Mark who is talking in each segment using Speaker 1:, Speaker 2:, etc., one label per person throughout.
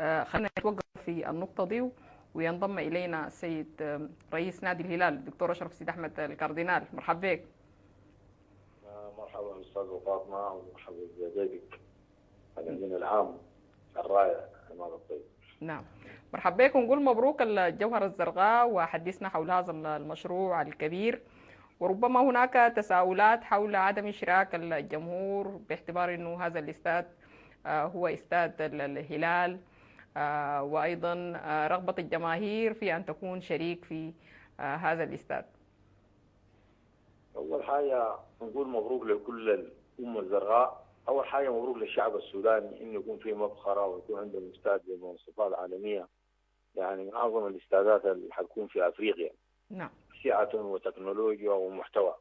Speaker 1: خلينا نتوقف في النقطة دي، وينضم إلينا السيد رئيس نادي الهلال الدكتور أشرف سيد أحمد الكاردينال. مرحبا بك.
Speaker 2: مرحبا أستاذ فاطمة، ومرحبا بضيفك الأمين العام الرائع عماد الطيب.
Speaker 1: نعم، مرحبا بك، ونقول مبروك الجوهرة الزرقاء، وحدثنا حول هذا المشروع الكبير. وربما هناك تساؤلات حول عدم إشراك الجمهور باعتبار أنه هذا الاستاد هو استاد الهلال، وأيضا رغبة الجماهير في أن تكون شريك في هذا الاستاد.
Speaker 2: أول حاجة نقول مبروك لكل الأمة الزرقاء. أول حاجة مبروك للشعب السوداني إنه يكون في مبخرة ويكون عندهم استاد بمواصفات عالمية، يعني من أعظم الاستادات اللي حتكون في أفريقيا.
Speaker 1: نعم.
Speaker 2: سعة وتكنولوجيا ومحتوى.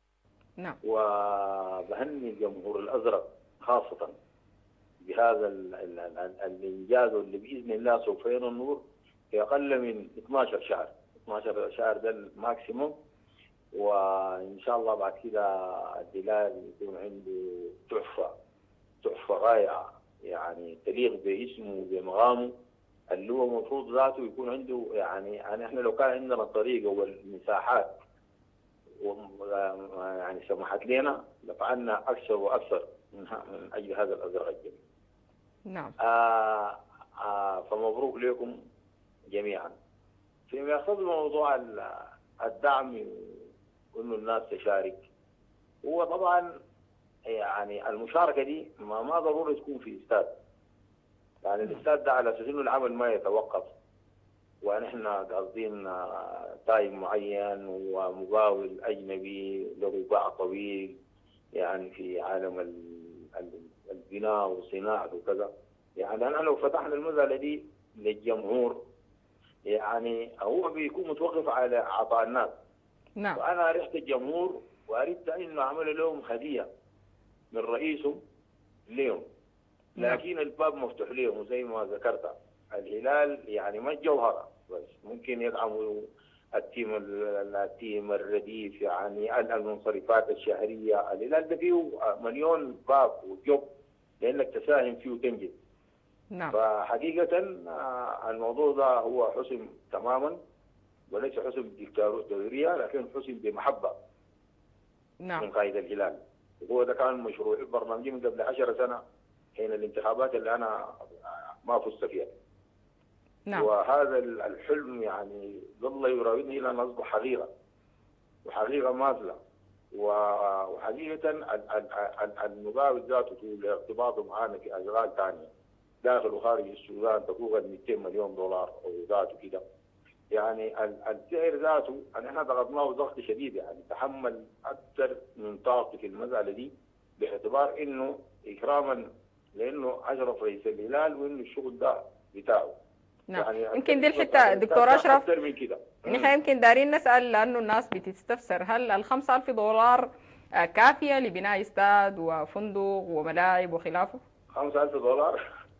Speaker 1: نعم.
Speaker 2: وبهني الجمهور الأزرق خاصة بهذا الإنجاز اللي بإذن الله سوف ينال النور في أقل من 12 شهر. 12 شهر ده الماكسيموم، وإن شاء الله بعد كده الهلال يكون عنده تحفة رائعة، يعني تليق باسمه وبمقامه اللي هو المفروض ذاته يكون عنده. يعني احنا لو كان عندنا الطريقة والمساحات يعني سمحت لنا لفعلنا أكثر وأكثر من أجل هذا الأزرق الجميل.
Speaker 1: نعم.
Speaker 2: فمبروك لكم جميعا. فيما يخص موضوع الدعم وإنه الناس تشارك، هو طبعا يعني المشاركة دي ما ضروري تكون في استاد. يعني الاستاد ده على أساس إنه العمل ما يتوقف، ونحن قاصدين تايم معين ومقاول أجنبي له باع طويل يعني في عالم البناء والصناعة وكذا. يعني أنا لو فتحنا المسألة دي للجمهور يعني هو بيكون متوقف على عطاء الناس.
Speaker 1: نعم.
Speaker 2: وأنا أرحت الجمهور وأردت إنه أعمل لهم هدية من رئيسهم لهم، لكن الباب مفتوح لهم زي ما ذكرت. الهلال يعني ما الجوهرة بس، ممكن يدعموا التيم الرديف، يعني المنصرفات الشهرية. الهلال ده فيه مليون باب وجب لأنك تساهم فيه وتنجز.
Speaker 1: نعم.
Speaker 2: فحقيقة الموضوع ده هو حسم تماما، وليس حسم دكتاتورية، لكن حسم بمحبة.
Speaker 1: نعم.
Speaker 2: من قائد الهلال. وهو ده كان مشروع برنامجي من قبل 10 سنة حين الانتخابات اللي أنا ما فزت فيها.
Speaker 1: نعم.
Speaker 2: وهذا الحلم يعني ظل يراودني إلى أن أصبح حقيقة، وحقيقة ماثلة. وحقيقة المقاول ذاته طول ارتباطه معنا في أشغال ثانية داخل وخارج السودان تفوق ال 200 مليون دولار أو ذاته كده. يعني السعر ذاته أن احنا ضغطناه ضغط شديد، يعني تحمل أكثر من طاقة في المسألة دي، باعتبار إنه إكراما لأنه أشرف رئيس الهلال وإنه الشغل ده بتاعه.
Speaker 1: نعم.
Speaker 2: يعني
Speaker 1: يمكن دي الحتة دكتور أشرف
Speaker 2: أكثر من كده.
Speaker 1: نحن يمكن دارين نسأل، لأنه الناس بتستفسر هل $5,000 كافية لبناء استاد وفندق وملاعب وخلافه؟
Speaker 2: $5,000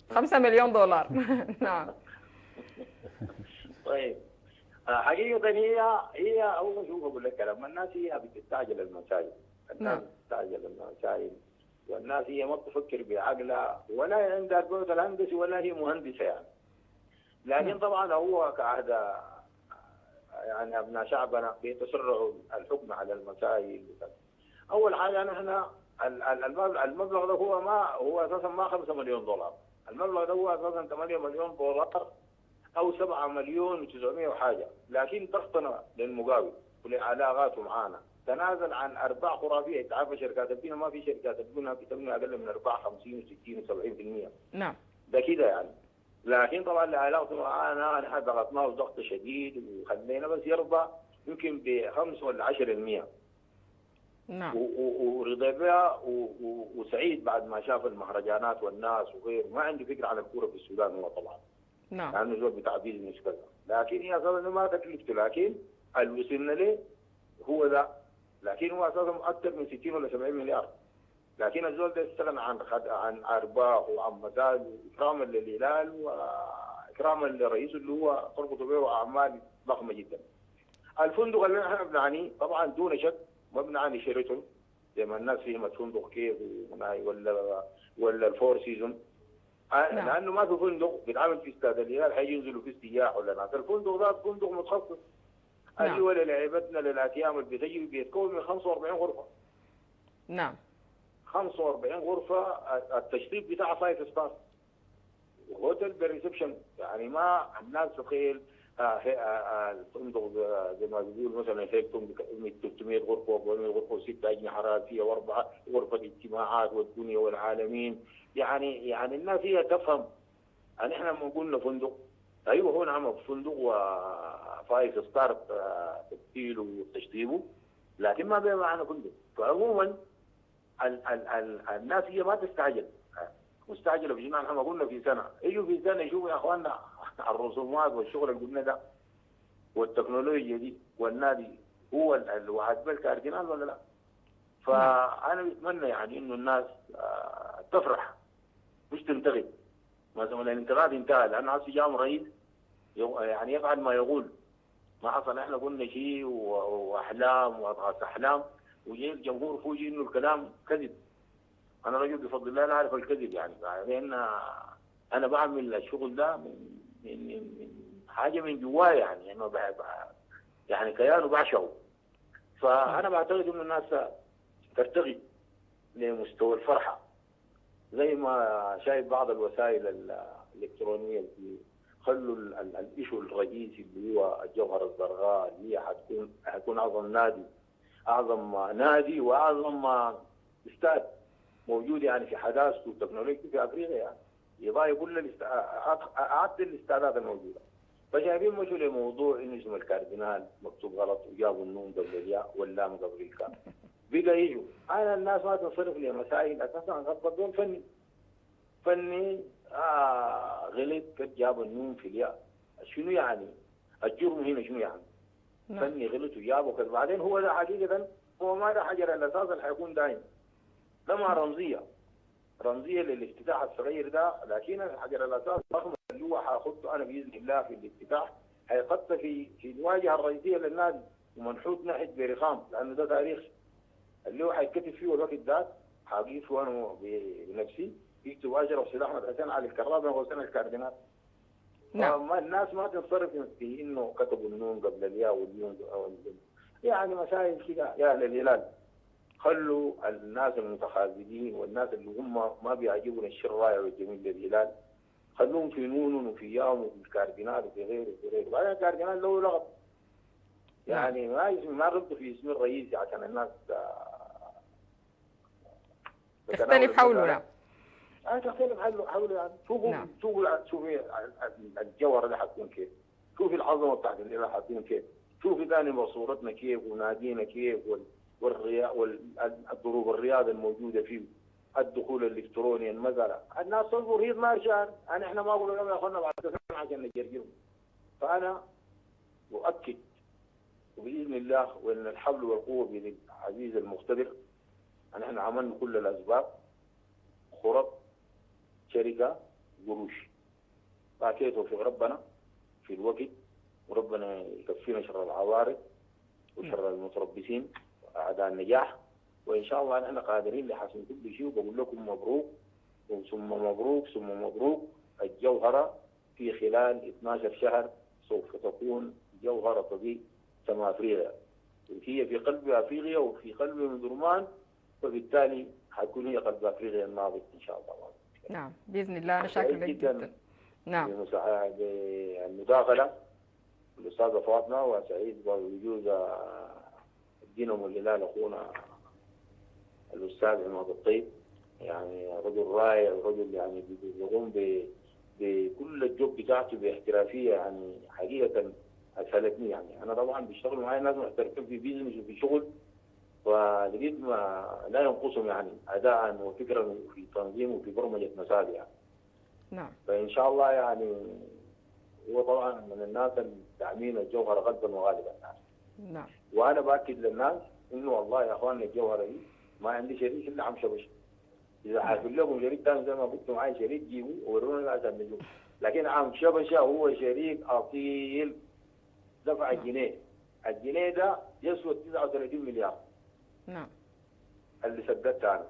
Speaker 1: $5 مليون. نعم.
Speaker 2: طيب حقيقة هي أول شوف أقول لك كلام الناس، هي بتستعجل المسائل. الناس بتستعجل المسائل، والناس هي ما بتفكر بعقلها ولا عندها البعد الهندسي ولا هي مهندسة يعني. لكن طبعا هو كعهد يعني أبناء شعبنا بيتسرعوا الحكم على المسائل. أول حاجة نحن المبلغ ده هو أساسا ما $5 مليون. المبلغ ده هو أساسا $8 مليون أو 7 مليون و900 وحاجة. لكن ضغطنا للمقاول ولعلاقاته معانا تنازل عن أرباح خرافية. تعرف شركات البناء ما في شركات البناء بتبني أقل من أرباح 50 و60 و70%.
Speaker 1: نعم.
Speaker 2: ده كده يعني. لكن طبعا لعلاقته معانا نحن ضغطناه ضغط شديد وخلينا بس يرضى يمكن ب5 ولا 10%.
Speaker 1: نعم.
Speaker 2: ورضي بها وسعيد بعد ما شاف المهرجانات والناس وغيره. ما عنده فكرة عن الكورة في السودان هو طبعا.
Speaker 1: نعم.
Speaker 2: لأنه زول بتاع بيزنس كذا. لكن هي أساسا ما تكلفته، لكن اللي وصلنا له هو ده. لكن هو أساسا أكثر من 60 ولا 70 مليار. لكن الزول ده استغنى عن أرباح وعن مزاج، إكراما للهلال وإكراما لرئيسه اللي هو تربط به أعمال ضخمة جدا. الفندق اللي احنا بنعنيه طبعا دون شك ما بنعني شيراتون زي ما الناس فهمت فندق كيف ولا الفور سيزون.
Speaker 1: نعم.
Speaker 2: لانه ما في فندق بيتعامل في استاد الهلال حيجي ينزلوا فيه سياح ولا ناس، الفندق ذات فندق متخصص.
Speaker 1: نعم.
Speaker 2: اللي ولا لعيبتنا للاتيام اللي بتجي بيتكون من 45 غرفه.
Speaker 1: نعم.
Speaker 2: 45 غرفه، التشطيب بتاعها 5 ستار، هوتيل بالريسبشن. يعني ما الناس تخيل الفندق زي ما بيقول مثلا هيلتون 300 غرفه و400 غرفه و6 اجنحه رئيسيه و4 غرفه اجتماعات والدنيا والعالمين. يعني الناس هي تفهم ان احنا لما قلنا فندق، ايوه هو نعم فندق و5 ستار تشكيله وتشطيبه، لكن ما بمعنى فندق. فعموما الناس هي ما تستعجل، مستعجله في جنان. احنا قلنا في سنه، يجوا في سنه يشوفوا يا اخواننا الرسومات والشغل اللي قلنا ده والتكنولوجيا دي والنادي هو الوعد بالكاردينال ولا لا. فانا بتمنى يعني انه الناس تفرح مش تنتقد. مثلا الانتقاد انتهى لان هسه جاء رئيس يعني يفعل ما يقول. ما حصل احنا قلنا شيء واحلام واضغاث احلام وجاي الجمهور فوجي انه الكلام كذب. انا رجل بفضل الله لا اعرف الكذب، يعني لان انا بعمل الشغل ده من حاجه من جواي، يعني انه يعني كيان وبعشقه. فانا بعتقد انه الناس ترتقي لمستوى الفرحه زي ما شايف بعض الوسائل الالكترونيه اللي خلوا الايشو الرئيسي اللي هو الجوهره الزرقاء اللي هي حتكون اعظم نادي واعظم استاد موجود يعني في حداثته وتكنولوجيته في افريقيا، يعني يضاهي كل اعد الاستادات الموجوده. فشايفين مشوا لموضوع انه اسم الكاردينال مكتوب غلط وجابوا النون قبل الياء واللام قبل الكاف. بقى يجوا انا الناس ما تنصرف لمسائل اساسا غضبوا فني غلط جاب النون في الياء. شنو يعني؟ الجرم هنا شنو يعني؟ فني غلط وجابه كذا. بعدين هو ده حقيقه هو ما ده حجر الاساس اللي حيكون دايم. ده ما رمزيه للافتتاح الصغير ده، لكن الحجر الاساس ضخم اللي هو حاخذه انا باذن الله في الافتتاح حيخط في الواجهه الرئيسيه للنادي ومنحوت ناحيه برخام، لانه ده تاريخ اللي هو حيتكتب فيه الوقت ذات. حقيقه انا بنفسي يكتب اشرف سيد احمد حسين علي الكرابه وحسين الكاردينال.
Speaker 1: نعم.
Speaker 2: الناس ما تنصرف في انه كتبوا النون قبل الياء واليون يعني مسائل كده. يا اهل الهلال خلوا الناس المتخاذلين والناس اللي هم ما بيعجبون الشيء الرائع والجميل للهلال خلوهم في نون وفي يام وفي الكاردينال وفي غيره وفي غيره. بعدين الكاردينال له لغط، يعني ما ربطوا في اسم الرئيسي عشان الناس
Speaker 1: تختلف حوله.
Speaker 2: تختلف حوله. يعني شوفوا الجوهر ده حتكون كيف، شوفي العظمه بتاعت الهلال حتكون كيف، شوفي ثاني بصورتنا كيف ونادينا كيف والظروف الرياضه الموجوده فيه، الدخول الالكتروني المزرعه. الناس تصبر هي ما شان انا احنا ما اقول لهم يا اخوانا بعد سنه عشان نجرجرهم. فانا اؤكد وباذن الله وان الحول والقوه بيد العزيز المقتدر ان احنا عملنا كل الاسباب، خرط، شركه، قروش. فاكيد توفيق ربنا في الوقت، وربنا يكفينا شر العوارض وشر المتربصين اعداء النجاح. وان شاء الله نحن قادرين لحسن كل شيء. وبقول لكم مبروك ثم مبروك ثم مبروك. الجوهره في خلال 12 شهر سوف تكون جوهره تضيء سما افريقيا، هي في قلب افريقيا وفي قلب مدرمان، وبالتالي حتكون هي قلب افريقيا النابض ان شاء الله.
Speaker 1: نعم باذن الله. انا شاكر لك جدا. نعم.
Speaker 2: بالمداخله الاستاذه فاطمه، وسعيد بوجود الدينامو الهلال اخونا الاستاذ عماد الطيب، يعني رجل رائع ورجل يعني بيقوم بكل الجوب بتاعته باحترافيه، يعني حقيقه اسهلتني. يعني انا طبعا بيشتغل معايا ناس محترفين في بيزنس وفي شغل، فلقيت ما لا ينقصهم يعني اداء وفكرا وفي تنظيم وفي برمجه مسار يعني.
Speaker 1: نعم.
Speaker 2: فان شاء الله يعني هو طبعا من الناس الداعمين الجوهره غالبا وغالبا يعني.
Speaker 1: نعم.
Speaker 2: وانا باكد للناس انه والله يا اخواننا الجوهره دي ما عندي شريك الا عم شبش. اذا حاقول لكم شريك ثاني زي ما قلت معي شريك جيبوا ورونا عشان نجيب، لكن عم شبشه هو شريك اصيل. دفع الجنيه ده يسوى 39 مليار.
Speaker 1: نعم.
Speaker 2: اللي سددته انا.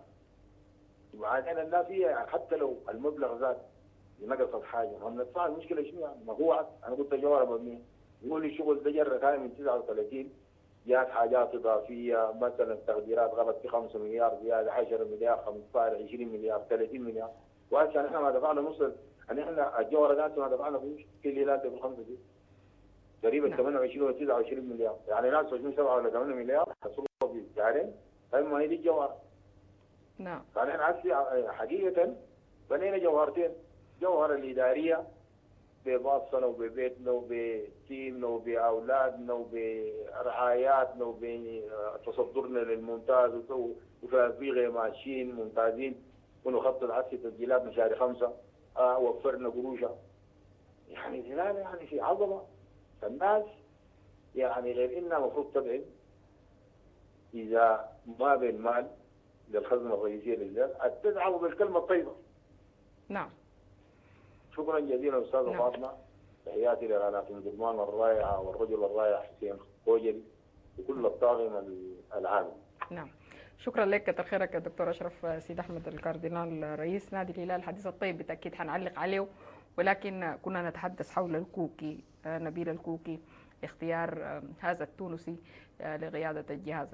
Speaker 2: وبعدين الناس هي يعني حتى لو المبلغ زاد نقصت حاجه، ما بندفع المشكله شنو يعني؟ ما هو انا قلت جوهره مبنيه، يقول لي الشغل ده جرى ثاني من 39 جات حاجات اضافيه مثلا تقديرات غلط في 5 مليار زياده 10 مليار 15 20 مليار 30 مليار، وعشان احنا ما دفعنا نص احنا الجوهره ذاته ما دفعنا فلوس في الهلال في الخمسه دي تقريبا
Speaker 1: نعم
Speaker 2: 28 ولا 29 مليار، يعني ناس 27 ولا 8 مليار حصلوا في شهرين. طيب ما هي دي الجوهره.
Speaker 1: نعم
Speaker 2: فنحن حقيقه بنينا جوهرتين، الجوهره الاداريه بباصنا وببيتنا وبتيمنا وبأولادنا وبرعاياتنا وبتصدرنا للممتاز وفي ماشيين ممتازين، ونخطط عكس تسجيلات مشاري 5 وفرنا قروشة، يعني الهلال يعني في عظمة. فالناس يعني غير إنها المفروض تبعد إذا ما بين مال للخزنة الرئيسية للهلال تدعموا بالكلمة الطيبة.
Speaker 1: نعم
Speaker 2: شكرا جزيلا أستاذة
Speaker 1: نعم
Speaker 2: فاطمة، تحياتي لرنات المجرمان الرائعة والرجل الرائع حسين خوجل وكل الطاقم العامل.
Speaker 1: نعم. شكرا لك، كتر خيرك يا دكتور أشرف سيد أحمد الكاردينال رئيس نادي الهلال. الحديث الطيب بالتأكيد حنعلق عليه، ولكن كنا نتحدث حول الكوكي، نبيل الكوكي، اختيار هذا التونسي لقيادة الجهاز